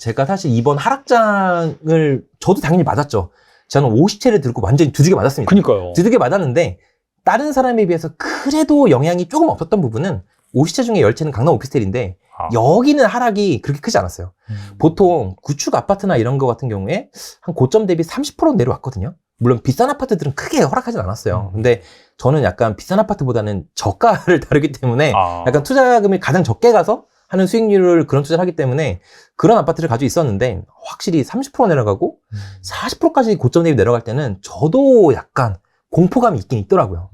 제가 사실 이번 하락장을 저도 당연히 맞았죠. 저는 50채를 들고 완전히 두들겨 맞았습니다. 그니까요. 두들겨 맞았는데 다른 사람에 비해서 그래도 영향이 조금 없었던 부분은 50채 중에 10채는 강남 오피스텔인데 여기는 하락이 그렇게 크지 않았어요. 보통 구축 아파트나 이런 거 같은 경우에 한 고점 대비 30% 내려왔거든요. 물론 비싼 아파트들은 크게 허락하진 않았어요. 근데 저는 약간 비싼 아파트보다는 저가를 다루기 때문에 약간 투자금을 가장 적게 가서 하는 수익률을 그런 투자를 하기 때문에 그런 아파트를 가지고 있었는데 확실히 30% 내려가고 40%까지 고점 대비 내려갈 때는 저도 약간 공포감이 있긴 있더라고요.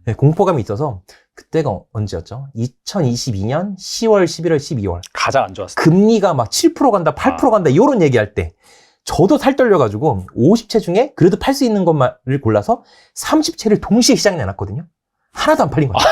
네, 공포감이 있어서 그때가 언제였죠? 2022년 10월, 11월, 12월. 가장 안 좋았어요. 금리가 막 7% 간다, 8% 간다 이런 얘기할 때 저도 살 떨려가지고 50채 중에 그래도 팔 수 있는 것만을 골라서 30채를 동시에 시장에 내놨거든요. 하나도 안 팔린 거예요.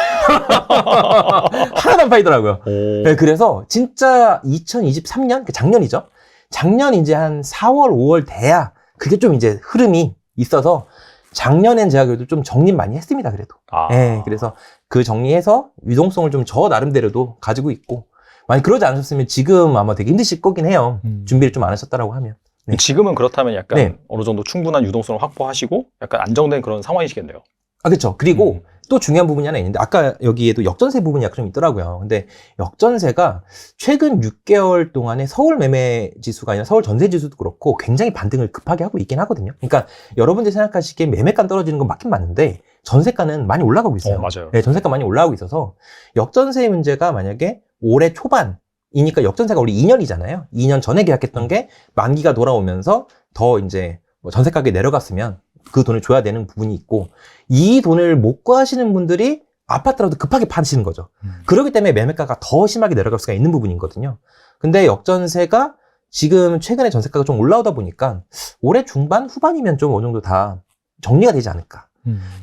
하나도 안 팔리더라고요. 네, 그래서 진짜 2023년, 작년이죠. 작년 이제 한 4월, 5월 돼야 그게 좀 이제 흐름이 있어서 작년엔 제가 그래도 좀 정리 많이 했습니다, 그래도. 네, 그래서 그 정리해서 유동성을 좀 저 나름대로도 가지고 있고, 만약 그러지 않으셨으면 지금 아마 되게 힘드실 거긴 해요. 준비를 좀 안 하셨다라고 하면. 네. 지금은 그렇다면 약간 네. 어느 정도 충분한 유동성을 확보하시고 약간 안정된 그런 상황이시겠네요. 그렇죠. 그리고 또 중요한 부분이 하나 있는데 아까 여기에도 역전세 부분이 약간 좀 있더라고요. 근데 역전세가 최근 6개월 동안에 서울 매매 지수가 아니라 서울 전세 지수도 그렇고 굉장히 반등을 급하게 하고 있긴 하거든요. 그러니까 여러분들이 생각하시기에 매매가 떨어지는 건 맞긴 맞는데 전세가는 많이 올라가고 있어요. 맞아요. 네, 전세가 많이 올라가고 있어서 역전세 문제가 만약에 올해 초반이니까 역전세가 우리 2년이잖아요. 2년 전에 계약했던 게 만기가 돌아오면서 더 이제 뭐 전세 가격이 내려갔으면 그 돈을 줘야 되는 부분이 있고 이 돈을 못 구하시는 분들이 아파트라도 급하게 파시는 거죠. 그렇기 때문에 매매가가 더 심하게 내려갈 수가 있는 부분이거든요. 근데 역전세가 지금 최근에 전세가가 좀 올라오다 보니까 올해 중반 후반이면 좀 어느 정도 다 정리가 되지 않을까.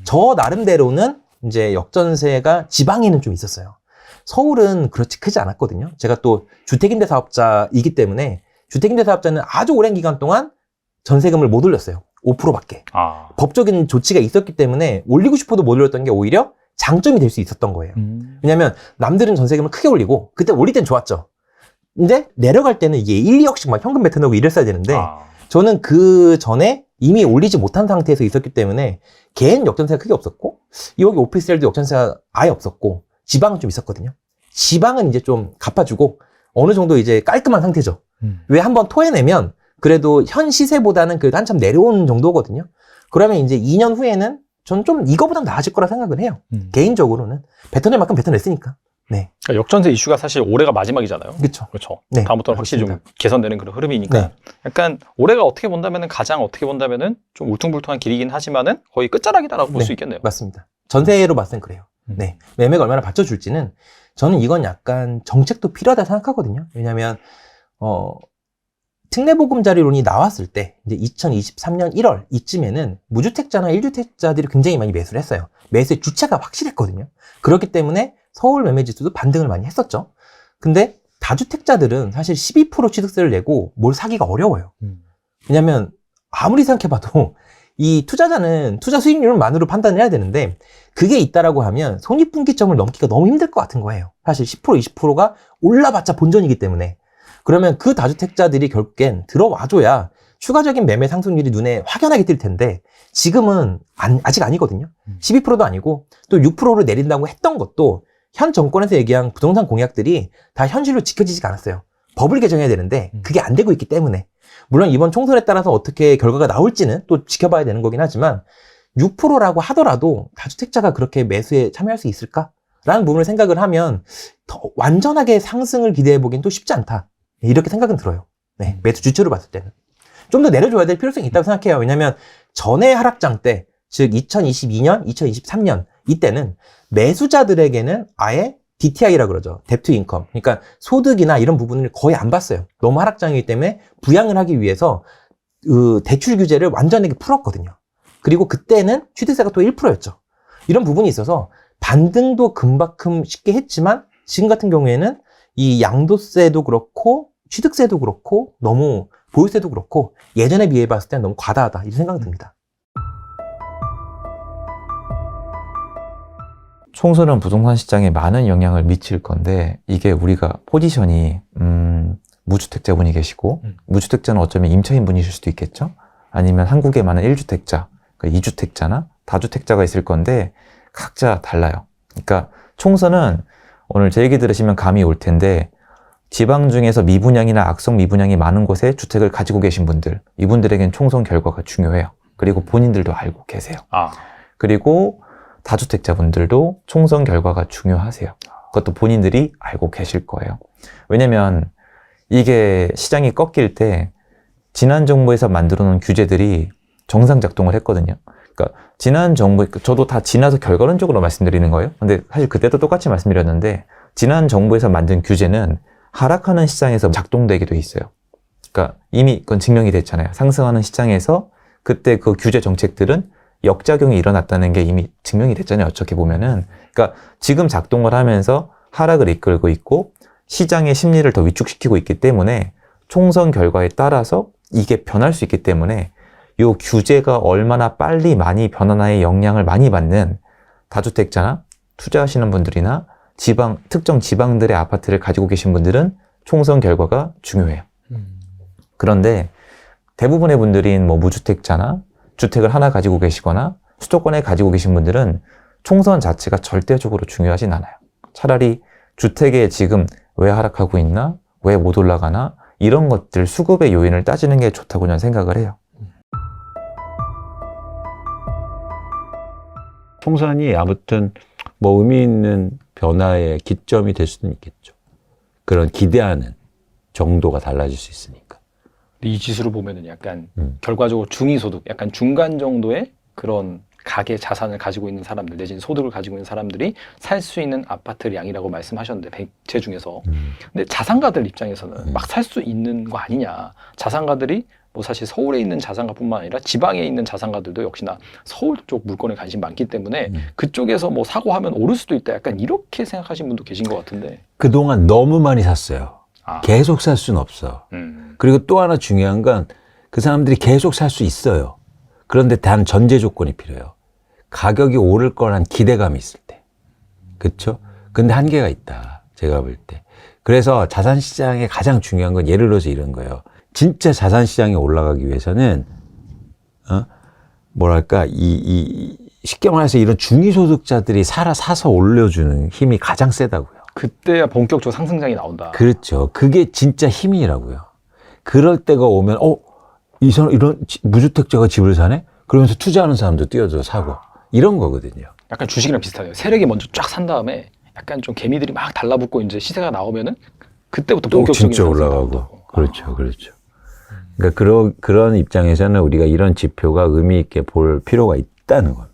저 나름대로는 이제 역전세가 지방에는 좀 있었어요. 서울은 그렇지 크지 않았거든요. 제가 또 주택임대사업자이기 때문에 주택임대사업자는 아주 오랜 기간 동안 전세금을 못 올렸어요. 5%밖에. 법적인 조치가 있었기 때문에 올리고 싶어도 못 올렸던 게 오히려 장점이 될 수 있었던 거예요. 왜냐면 남들은 전세금을 크게 올리고 그때 올릴 땐 좋았죠. 근데 내려갈 때는 이게 1, 2억씩 막 현금 뱉어내고 이랬어야 되는데 저는 그 전에 이미 올리지 못한 상태에서 있었기 때문에 개인 역전세가 크게 없었고 여기 오피스텔도 역전세가 아예 없었고 지방은 좀 있었거든요. 지방은 이제 좀 갚아주고 어느 정도 이제 깔끔한 상태죠. 왜 한번 토해내면 그래도 현 시세보다는 그래도 한참 내려오는 정도거든요. 그러면 이제 2년 후에는 전 좀 이거보다 나아질 거라 생각을 해요. 개인적으로는. 뱉어낼 만큼 뱉어냈으니까. 네. 그러니까 역전세 이슈가 사실 올해가 마지막이잖아요. 그렇죠. 네, 다음부터는 확실히 좀 개선되는 그런 흐름이니까. 네. 약간 올해가 어떻게 본다면은 가장 어떻게 본다면은 좀 울퉁불퉁한 길이긴 하지만은 거의 끝자락이다라고 볼 수 있겠네요. 맞습니다. 전세로 봤을 땐 그래요. 네. 매매가 얼마나 받쳐줄지는 저는 이건 약간 정책도 필요하다 생각하거든요. 왜냐면, 특례보금자리론이 나왔을 때 이제 2023년 1월 이쯤에는 무주택자나 1주택자들이 굉장히 많이 매수를 했어요. 매수의 주체가 확실했거든요. 그렇기 때문에 서울 매매지수도 반등을 많이 했었죠. 근데 다주택자들은 사실 12% 취득세를 내고 뭘 사기가 어려워요. 왜냐면 아무리 생각해봐도 이 투자자는 투자 수익률만으로 판단을 해야 되는데 그게 있다라고 하면 손익분기점을 넘기가 너무 힘들 것 같은 거예요. 사실 10% 20%가 올라봤자 본전이기 때문에. 그러면 그 다주택자들이 결국엔 들어와줘야 추가적인 매매 상승률이 눈에 확연하게 띌 텐데 지금은 아직 아니거든요. 12%도 아니고 또 6%를 내린다고 했던 것도 현 정권에서 얘기한 부동산 공약들이 다 현실로 지켜지지가 않았어요. 법을 개정해야 되는데 그게 안 되고 있기 때문에 물론 이번 총선에 따라서 어떻게 결과가 나올지는 또 지켜봐야 되는 거긴 하지만 6%라고 하더라도 다주택자가 그렇게 매수에 참여할 수 있을까? 라는 부분을 생각을 하면 더 완전하게 상승을 기대해보긴 또 쉽지 않다. 이렇게 생각은 들어요. 네, 매수 주체로 봤을 때는. 좀 더 내려줘야 될 필요성이 있다고 생각해요. 왜냐면 전에 하락장 때, 즉 2022년, 2023년 이때는 매수자들에게는 아예 DTI라 그러죠. 뎁 투 인컴. 그러니까 소득이나 이런 부분을 거의 안 봤어요. 너무 하락장이기 때문에 부양을 하기 위해서 대출 규제를 완전하게 풀었거든요. 그리고 그때는 취득세가 또 1%였죠. 이런 부분이 있어서 반등도 금방큼 쉽게 했지만 지금 같은 경우에는 이 양도세도 그렇고 취득세도 그렇고 너무 보유세도 그렇고 예전에 비해 봤을 때는 너무 과다하다 이런 생각이 듭니다. 총선은 부동산 시장에 많은 영향을 미칠 건데 이게 우리가 포지션이 무주택자분이 계시고 무주택자는 어쩌면 임차인 분이실 수도 있겠죠. 아니면 한국에 많은 1주택자, 그러니까 2주택자나 다주택자가 있을 건데 각자 달라요. 그러니까 총선은 오늘 제 얘기 들으시면 감이 올 텐데 지방 중에서 미분양이나 악성 미분양이 많은 곳에 주택을 가지고 계신 분들, 이분들에겐 총선 결과가 중요해요. 그리고 본인들도 알고 계세요. 그리고 다주택자분들도 총선 결과가 중요하세요. 그것도 본인들이 알고 계실 거예요. 왜냐면 이게 시장이 꺾일 때 지난 정부에서 만들어 놓은 규제들이 정상 작동을 했거든요. 그러니까 지난 정부, 저도 다 지나서 결과론적으로 말씀드리는 거예요. 근데 사실 그때도 똑같이 말씀드렸는데 지난 정부에서 만든 규제는 하락하는 시장에서 작동되게 돼 있어요. 그러니까 이미 그건 증명이 됐잖아요. 상승하는 시장에서 그때 그 규제 정책들은 역작용이 일어났다는 게 이미 증명이 됐잖아요. 어떻게 보면은. 그러니까 지금 작동을 하면서 하락을 이끌고 있고 시장의 심리를 더 위축시키고 있기 때문에 총선 결과에 따라서 이게 변할 수 있기 때문에 이 규제가 얼마나 빨리 많이 변화나의 영향을 많이 받는 다주택자나 투자하시는 분들이나 특정 지방들의 아파트를 가지고 계신 분들은 총선 결과가 중요해요. 그런데 대부분의 분들인 뭐 무주택자나 주택을 하나 가지고 계시거나 수도권에 가지고 계신 분들은 총선 자체가 절대적으로 중요하진 않아요. 차라리 주택에 지금 왜 하락하고 있나, 왜 못 올라가나 이런 것들 수급의 요인을 따지는 게 좋다고 저는 생각을 해요. 총선이 아무튼 뭐 의미 있는 변화의 기점이 될 수는 있겠죠. 그런 기대하는 정도가 달라질 수 있으니까. 이 지수를 보면은 약간 결과적으로 중위소득, 약간 중간 정도의 그런 가계 자산을 가지고 있는 사람들 내지는 소득을 가지고 있는 사람들이 살 수 있는 아파트 양이라고 말씀하셨는데 100채 중에서 근데 자산가들 입장에서는 막 살 수 있는 거 아니냐. 자산가들이 뭐 사실 서울에 있는 자산가뿐만 아니라 지방에 있는 자산가들도 역시나 서울 쪽 물건에 관심이 많기 때문에 그쪽에서 뭐 사고 하면 오를 수도 있다. 약간 이렇게 생각하시는 분도 계신 것 같은데. 그동안 너무 많이 샀어요. 계속 살 수는 없어. 그리고 또 하나 중요한 건 그 사람들이 계속 살 수 있어요. 그런데 단 전제 조건이 필요해요. 가격이 오를 거란 기대감이 있을 때. 그렇죠? 근데 한계가 있다. 제가 볼 때. 그래서 자산시장에 가장 중요한 건 예를 들어서 이런 거예요. 진짜 자산시장에 올라가기 위해서는 뭐랄까 쉽게 말해서 이런 중위소득자들이 사서 올려주는 힘이 가장 세다고요. 그때야 본격적으로 상승장이 나온다. 그렇죠. 그게 진짜 힘이라고요. 그럴 때가 오면 이런 무주택자가 집을 사네? 그러면서 투자하는 사람도 뛰어들어 사고 이런 거거든요. 약간 주식이랑 비슷하네요. 세력이 먼저 쫙 산 다음에 약간 좀 개미들이 막 달라붙고 이제 시세가 나오면은 그때부터 본격적인 진짜 올라가고. 그렇죠. 그렇죠. 그러니까 그런 입장에서는 우리가 이런 지표가 의미 있게 볼 필요가 있다는 겁니다.